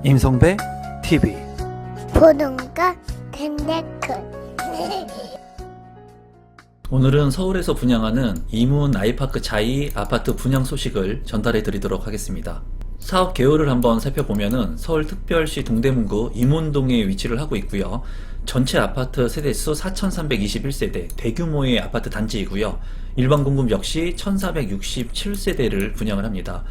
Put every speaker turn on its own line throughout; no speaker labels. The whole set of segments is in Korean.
임성배 TV
보는가 댄데크
오늘은 서울에서 분양하는 이문 아이파크 자이 아파트 분양 소식을 전달해 드리도록 하겠습니다. 사업 개요를 한번 살펴보면은 서울특별시 동대문구 이문동에 위치를 하고 있고요. 전체 아파트 세대수 4,321세대 대규모의 아파트 단지이고요. 일반 공급 역시 1,467세대를 분양을 합니다.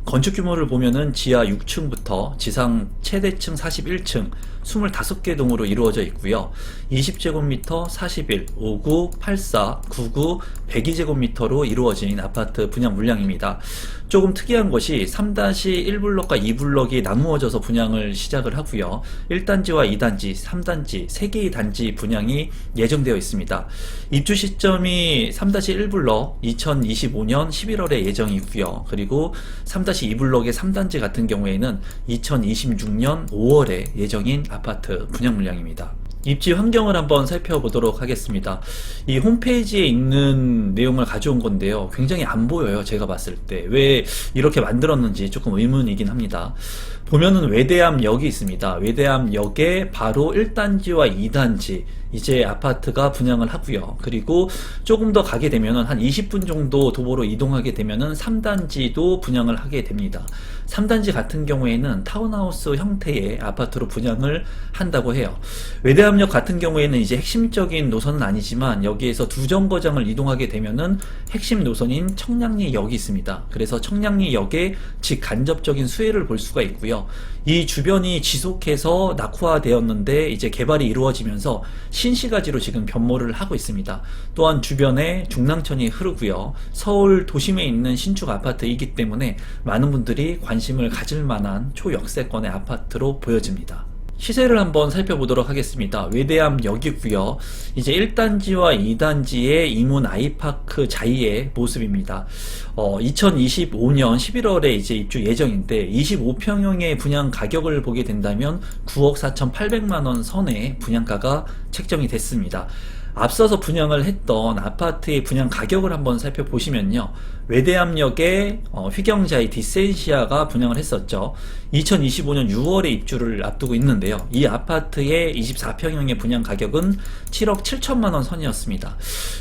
건축 규모를 보면은 지하 6층부터 지상 최대층 41층 25개 동으로 이루어져 있고요. 20제곱미터 41, 59, 84, 99, 102제곱미터로 이루어진 아파트 분양 물량입니다. 조금 특이한 것이 3-1블럭과 2블럭이 나누어져서 분양을 시작을 하고요. 1단지와 2단지, 3단지, 3개의 단지 분양이 예정되어 있습니다. 입주 시점이 3-1블럭 2025년 11월에 예정이고요. 그리고 3-2블럭의 3단지 같은 경우에는 2026년 5월에 예정인 아파트 분양 물량입니다. 입지 환경을 한번 살펴보도록 하겠습니다. 이 홈페이지에 있는 내용을 가져온 건데요. 굉장히 안 보여요. 제가 봤을 때. 왜 이렇게 만들었는지 조금 의문이긴 합니다. 보면은 외대암역이 있습니다. 외대암역에 바로 1단지와 2단지 이제 아파트가 분양을 하고요. 그리고 조금 더 가게 되면은 한 20분 정도 도보로 이동하게 되면은 3단지도 분양을 하게 됩니다. 3단지 같은 경우에는 타운하우스 형태의 아파트로 분양을 한다고 해요. 외대암역 같은 경우에는 이제 핵심적인 노선은 아니지만 여기에서 두 정거장을 이동하게 되면은 핵심 노선인 청량리역이 있습니다. 그래서 청량리역에 직간접적인 수혜를 볼 수가 있고요. 이 주변이 지속해서 낙후화되었는데 이제 개발이 이루어지면서 신시가지로 지금 변모를 하고 있습니다. 또한 주변에 중랑천이 흐르고요. 서울 도심에 있는 신축 아파트이기 때문에 많은 분들이 관심을 가질 만한 초역세권의 아파트로 보여집니다. 시세를 한번 살펴보도록 하겠습니다. 외대암역이고요. 이제 1단지와 2단지의 이문 아이파크 자이의 모습입니다. 2025년 11월에 이제 입주 예정인데 25평형의 분양 가격을 보게 된다면 9억 4,800만원 선의 분양가가 책정이 됐습니다. 앞서서 분양을 했던 아파트의 분양 가격을 한번 살펴보시면요. 외대암역에 휘경자이 디센시아가 분양을 했었죠. 2025년 6월에 입주를 앞두고 있는데요. 이 아파트의 24평형의 분양 가격은 7억 7천만원 선이었습니다.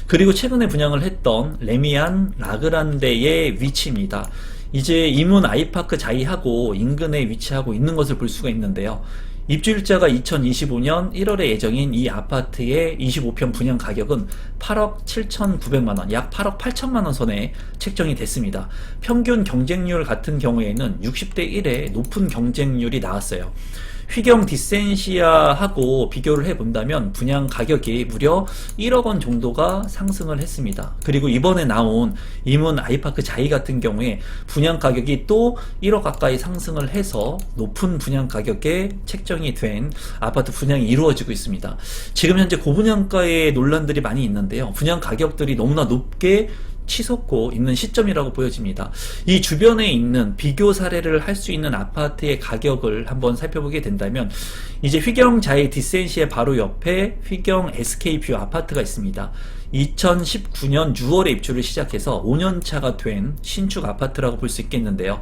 그리고 최근에 분양을 했던 레미안 라그란데의 위치입니다. 이제 이문 아이파크 자이하고 인근에 위치하고 있는 것을 볼 수가 있는데요. 입주일자가 2025년 1월에 예정인 이 아파트의 25평 분양 가격은 8억 7,900만원, 약 8억 8천만원 선에 책정이 됐습니다. 평균 경쟁률 같은 경우에는 60대 1의 높은 경쟁률이 나왔어요. 휘경 디센시아하고 비교를 해본다면 분양 가격이 무려 1억 원 정도가 상승을 했습니다. 그리고 이번에 나온 이문 아이파크 자이 같은 경우에 분양 가격이 또 1억 가까이 상승을 해서 높은 분양 가격에 책정이 된 아파트 분양이 이루어지고 있습니다. 지금 현재 고분양가의 논란들이 많이 있는데요. 분양 가격들이 너무나 높게 치솟고 있는 시점이라고 보여집니다. 이 주변에 있는 비교 사례를 할 수 있는 아파트의 가격을 한번 살펴보게 된다면 이제 휘경 자이 디센시의 바로 옆에 휘경 SK뷰 아파트가 있습니다. 2019년 6월에 입주를 시작해서 5년차가 된 신축 아파트라고 볼 수 있겠는데요.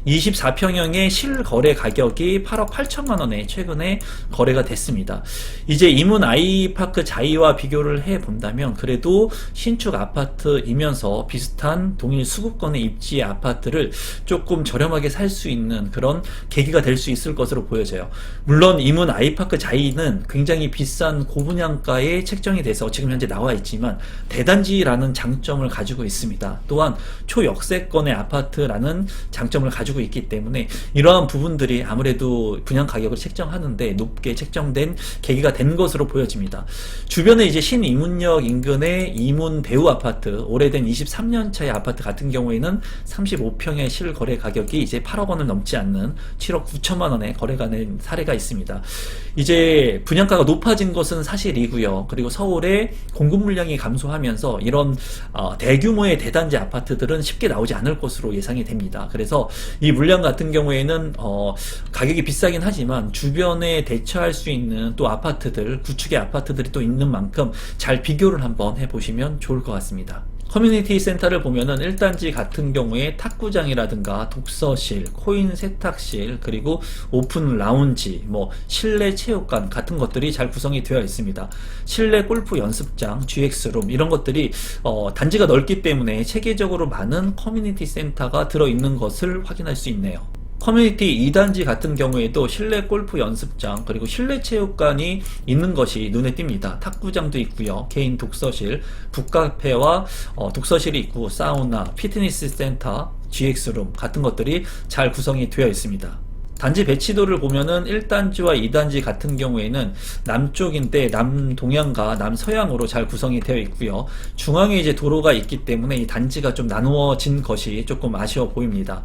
24평형의 실거래 가격이 8억 8천만원에 최근에 거래가 됐습니다. 이제 이문 아이파크 자이와 비교를 해본다면 그래도 신축 아파트이면서 비슷한 동일 수급권의 입지의 아파트를 조금 저렴하게 살 수 있는 그런 계기가 될 수 있을 것으로 보여져요. 물론 이문 아이파크 자이는 굉장히 비싼 고분양가에 책정이 돼서 지금 현재 나와 있지만 대단지라는 장점을 가지고 있습니다. 또한 초역세권의 아파트라는 장점을 가지고 있기 때문에 이러한 부분들이 아무래도 분양 가격을 책정하는데 높게 책정된 계기가 된 것으로 보여집니다. 주변에 이제 신이문역 인근의 이문 배우 아파트, 오래된 23년차의 아파트 같은 경우에는 35평의 실거래 가격이 이제 8억 원을 넘지 않는 7억 9천만 원에 거래가 된 사례가 있습니다. 이제 분양가가 높아진 것은 사실이고요. 그리고 서울의 공급 물량이 감소하면서 이런 대규모의 대단지 아파트들은 쉽게 나오지 않을 것으로 예상이 됩니다. 그래서 이 물량 같은 경우에는 가격이 비싸긴 하지만 주변에 대처할 수 있는 또 아파트들, 구축의 아파트들이 또 있는 만큼 잘 비교를 한번 해보시면 좋을 것 같습니다. 커뮤니티 센터를 보면은 1단지 같은 경우에 탁구장이라든가 독서실, 코인 세탁실, 그리고 오픈 라운지, 실내 체육관 같은 것들이 잘 구성이 되어 있습니다. 실내 골프 연습장, GX룸 이런 것들이 단지가 넓기 때문에 체계적으로 많은 커뮤니티 센터가 들어있는 것을 확인할 수 있네요. 커뮤니티 2단지 같은 경우에도 실내 골프 연습장 그리고 실내 체육관이 있는 것이 눈에 띕니다. 탁구장도 있고요. 개인 독서실, 북카페와 독서실이 있고 사우나, 피트니스 센터, GX룸 같은 것들이 잘 구성이 되어 있습니다. 단지 배치도를 보면은 1단지와 2단지 같은 경우에는 남쪽인데 남동향과 남서향으로 잘 구성이 되어 있고요. 중앙에 이제 도로가 있기 때문에 이 단지가 좀 나누어진 것이 조금 아쉬워 보입니다.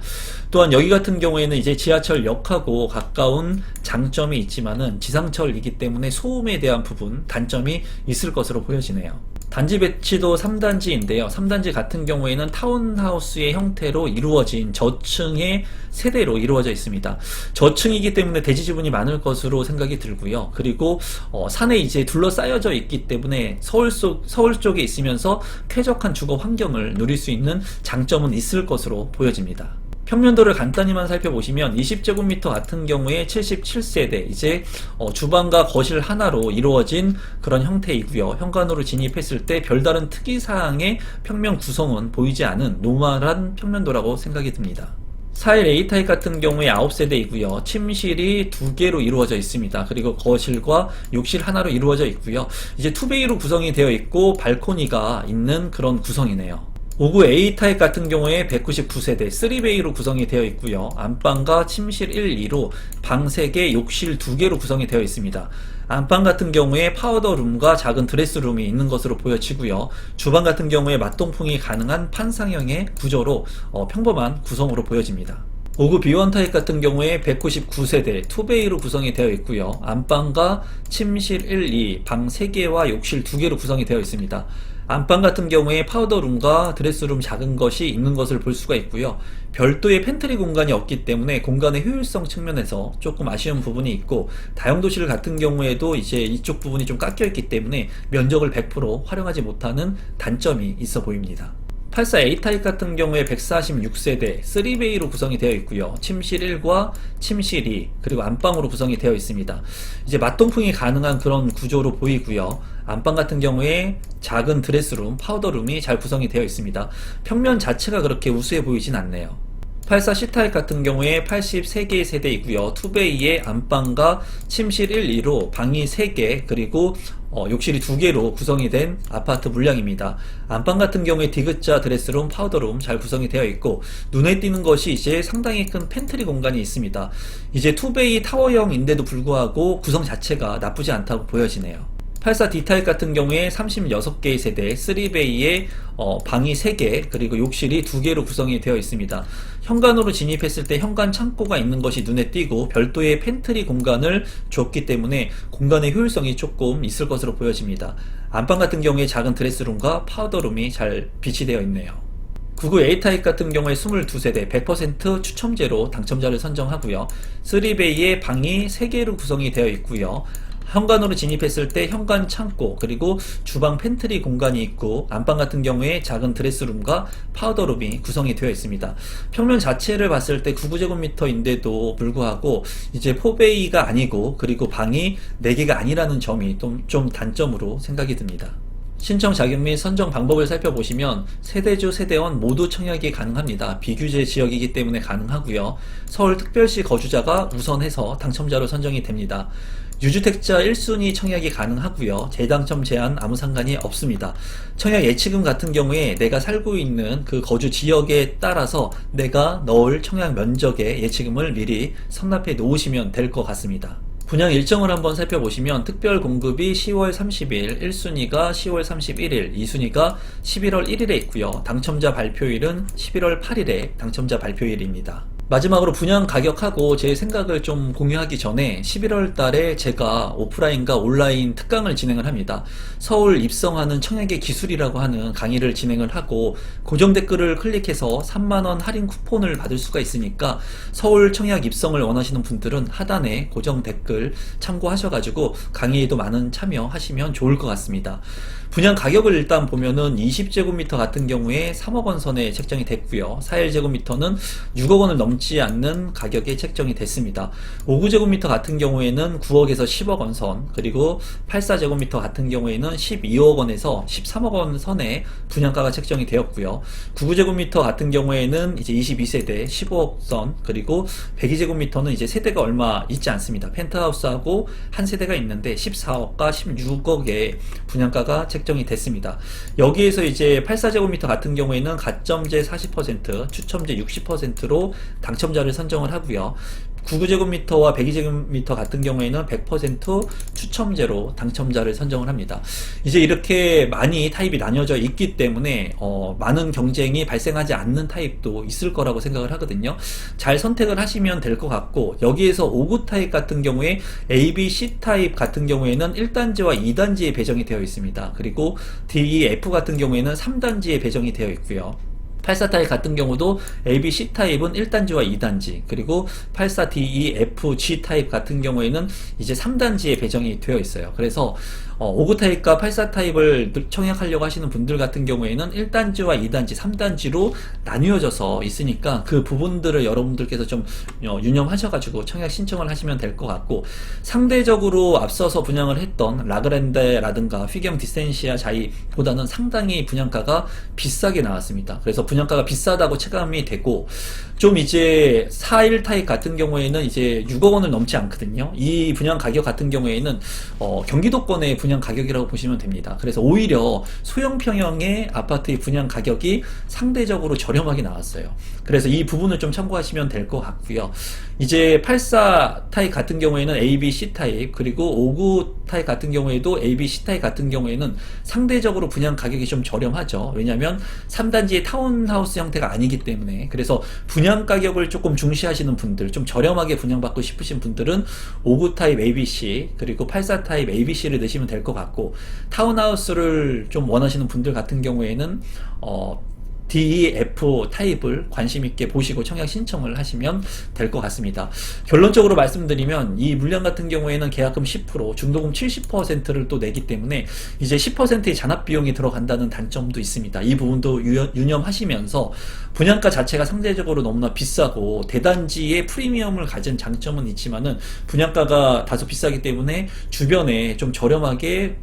또한 여기 같은 경우에는 이제 지하철역하고 가까운 장점이 있지만은 지상철이기 때문에 소음에 대한 부분, 단점이 있을 것으로 보여지네요. 단지 배치도 3단지인데요. 3단지 같은 경우에는 타운하우스의 형태로 이루어진 저층의 세대로 이루어져 있습니다. 저층이기 때문에 대지 지분이 많을 것으로 생각이 들고요. 그리고 산에 이제 둘러싸여져 있기 때문에 서울 쪽에 있으면서 쾌적한 주거 환경을 누릴 수 있는 장점은 있을 것으로 보여집니다. 평면도를 간단히만 살펴보시면 20제곱미터 같은 경우에 77세대, 이제 주방과 거실 하나로 이루어진 그런 형태이고요. 현관으로 진입했을 때 별다른 특이사항의 평면 구성은 보이지 않은 노멀한 평면도라고 생각이 듭니다. 4일 A타입 같은 경우에 9세대이고요. 침실이 2개로 이루어져 있습니다. 그리고 거실과 욕실 하나로 이루어져 있고요. 이제 투베이로 구성이 되어 있고 발코니가 있는 그런 구성이네요. 59 A타입 같은 경우에 199세대 3베이로 구성이 되어 있고요. 안방과 침실 1, 2로 방 3개, 욕실 2개로 구성이 되어 있습니다. 안방 같은 경우에 파우더룸과 작은 드레스룸이 있는 것으로 보여지고요. 주방 같은 경우에 맞동풍이 가능한 판상형의 구조로 평범한 구성으로 보여집니다. 59 B1 타입 같은 경우에 199세대 2베이로 구성이 되어 있고요. 안방과 침실 1, 2, 방 3개와 욕실 2개로 구성이 되어 있습니다. 안방 같은 경우에 파우더룸과 드레스룸 작은 것이 있는 것을 볼 수가 있고요. 별도의 팬트리 공간이 없기 때문에 공간의 효율성 측면에서 조금 아쉬운 부분이 있고, 다용도실 같은 경우에도 이제 이쪽 부분이 좀 깎여 있기 때문에 면적을 100% 활용하지 못하는 단점이 있어 보입니다. 84 A타입 같은 경우에 146세대 3베이로 구성이 되어 있고요. 침실 1과 침실 2 그리고 안방으로 구성이 되어 있습니다. 이제 맞동풍이 가능한 그런 구조로 보이고요. 안방 같은 경우에 작은 드레스룸, 파우더룸이 잘 구성이 되어 있습니다. 평면 자체가 그렇게 우수해 보이진 않네요. 84 C타입 같은 경우에 83개의 세대이고요. 2베이의 안방과 침실 1, 2로 방이 3개 그리고 욕실이 2개로 구성이 된 아파트 물량입니다. 안방 같은 경우에 디귿자 드레스룸, 파우더룸 잘 구성이 되어 있고, 눈에 띄는 것이 이제 상당히 큰 팬트리 공간이 있습니다. 이제 2베이 타워형인데도 불구하고 구성 자체가 나쁘지 않다고 보여지네요. 84 D타입 같은 경우에 36개의 세대 3베이에 방이 3개 그리고 욕실이 2개로 구성이 되어 있습니다. 현관으로 진입했을 때 현관 창고가 있는 것이 눈에 띄고 별도의 팬트리 공간을 줬기 때문에 공간의 효율성이 조금 있을 것으로 보여집니다. 안방 같은 경우에 작은 드레스룸과 파우더룸이 잘 비치되어 있네요. 99 A타입 같은 경우에 22세대 100% 추첨제로 당첨자를 선정하고요. 3베이에 방이 3개로 구성이 되어 있고요. 현관으로 진입했을 때 현관 창고 그리고 주방 팬트리 공간이 있고, 안방 같은 경우에 작은 드레스룸과 파우더룸이 구성이 되어 있습니다. 평면 자체를 봤을 때 99제곱미터인데도 불구하고 이제 4베이가 아니고 그리고 방이 4개가 아니라는 점이 좀 단점으로 생각이 듭니다. 신청 자격 및 선정 방법을 살펴보시면 세대주, 세대원 모두 청약이 가능합니다. 비규제 지역이기 때문에 가능하고요. 서울특별시 거주자가 우선해서 당첨자로 선정이 됩니다. 유주택자 1순위 청약이 가능하고요. 재당첨 제한 아무 상관이 없습니다. 청약 예치금 같은 경우에 내가 살고 있는 그 거주 지역에 따라서 내가 넣을 청약 면적의 예치금을 미리 선납해 놓으시면 될 것 같습니다. 분양 일정을 한번 살펴보시면 특별 공급이 10월 30일, 1순위가 10월 31일, 2순위가 11월 1일에 있고요. 당첨자 발표일은 11월 8일에 당첨자 발표일입니다. 마지막으로 분양 가격하고 제 생각을 좀 공유하기 전에 11월 달에 제가 오프라인과 온라인 특강을 진행을 합니다. 서울 입성하는 청약의 기술이라고 하는 강의를 진행을 하고 고정 댓글을 클릭해서 3만원 할인 쿠폰을 받을 수가 있으니까 서울 청약 입성을 원하시는 분들은 하단에 고정 댓글 참고하셔가지고 강의에도 많은 참여하시면 좋을 것 같습니다. 분양 가격을 일단 보면은 20제곱미터 같은 경우에 3억 원 선에 책정이 됐고요. 41제곱미터는 6억 원을 넘지 않는 가격에 책정이 됐습니다. 59제곱미터 같은 경우에는 9억에서 10억 원 선, 그리고 84제곱미터 같은 경우에는 12억 원에서 13억 원 선에 분양가가 책정이 되었고요. 99제곱미터 같은 경우에는 이제 22세대 15억 선, 그리고 102제곱미터는 이제 세대가 얼마 있지 않습니다. 펜트하우스하고 한 세대가 있는데 14억과 16억의 분양가가 책정이 됐습니다. 여기에서 이제 84제곱미터 같은 경우에는 가점제 40%, 추첨제 60%로 당첨자를 선정을 하고요. 99제곱미터와 102제곱미터 같은 경우에는 100% 추첨제로 당첨자를 선정을 합니다. 이제 이렇게 많이 타입이 나뉘어져 있기 때문에 많은 경쟁이 발생하지 않는 타입도 있을 거라고 생각을 하거든요. 잘 선택을 하시면 될 것 같고, 여기에서 5구 타입 같은 경우에 A, B, C 타입 같은 경우에는 1단지와 2단지에 배정이 되어 있습니다. 그리고 D, E, F 같은 경우에는 3단지에 배정이 되어 있고요. 84 타입 같은 경우도 A, B, C 타입은 1단지와 2단지, 그리고 84 D, E, F, G 타입 같은 경우에는 이제 3단지에 배정이 되어 있어요. 그래서 59 타입과 84 타입을 청약하려고 하시는 분들 같은 경우에는 1단지와 2단지, 3단지로 나뉘어져서 있으니까 그 부분들을 여러분들께서 좀 유념하셔가지고 청약 신청을 하시면 될 것 같고, 상대적으로 앞서서 분양을 했던 라그랜드라든가 휘경 디센시아 자이보다는 상당히 분양가가 비싸게 나왔습니다. 그래서 분양가가 비싸다고 체감이 되고, 좀 이제 41 타입 같은 경우에는 이제 6억 원을 넘지 않거든요. 이 분양 가격 같은 경우에는 경기도권의 분양 가격이라고 보시면 됩니다. 그래서 오히려 소형 평형의 아파트의 분양 가격이 상대적으로 저렴하게 나왔어요. 그래서 이 부분을 좀 참고하시면 될 것 같고요. 이제 84 타입 같은 경우에는 A, B, C 타입, 그리고 59 타입 같은 경우에도 A, B, C 타입 같은 경우에는 상대적으로 분양 가격이 좀 저렴하죠. 왜냐하면 3단지의 타운하우스 형태가 아니기 때문에. 그래서 분양 가격을 조금 중시하시는 분들, 좀 저렴하게 분양받고 싶으신 분들은 59 타입 ABC, 그리고 84 타입 ABC를 넣으시면 될 것 같고, 타운하우스를 좀 원하시는 분들 같은 경우에는 DEF 타입을 관심 있게 보시고 청약 신청을 하시면 될 것 같습니다. 결론적으로 말씀드리면 이 물량 같은 경우에는 계약금 10%, 중도금 70%를 또 내기 때문에 이제 10%의 잔압 비용이 들어간다는 단점도 있습니다. 이 부분도 유념하시면서 분양가 자체가 상대적으로 너무나 비싸고 대단지의 프리미엄을 가진 장점은 있지만은 분양가가 다소 비싸기 때문에 주변에 좀 저렴하게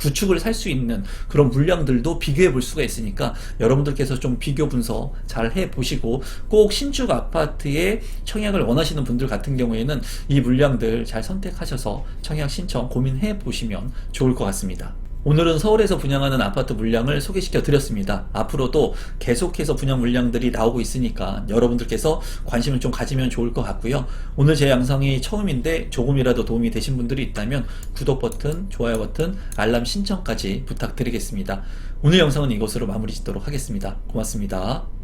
구축을 살 수 있는 그런 물량들도 비교해 볼 수가 있으니까 여러분들께서 좀 비교 분석 잘 해보시고, 꼭 신축 아파트에 청약을 원하시는 분들 같은 경우에는 이 물량들 잘 선택하셔서 청약 신청 고민해 보시면 좋을 것 같습니다. 오늘은 서울에서 분양하는 아파트 물량을 소개시켜 드렸습니다. 앞으로도 계속해서 분양 물량들이 나오고 있으니까 여러분들께서 관심을 좀 가지면 좋을 것 같고요. 오늘 제 영상이 처음인데 조금이라도 도움이 되신 분들이 있다면 구독 버튼, 좋아요 버튼, 알람 신청까지 부탁드리겠습니다. 오늘 영상은 이것으로 마무리 짓도록 하겠습니다. 고맙습니다.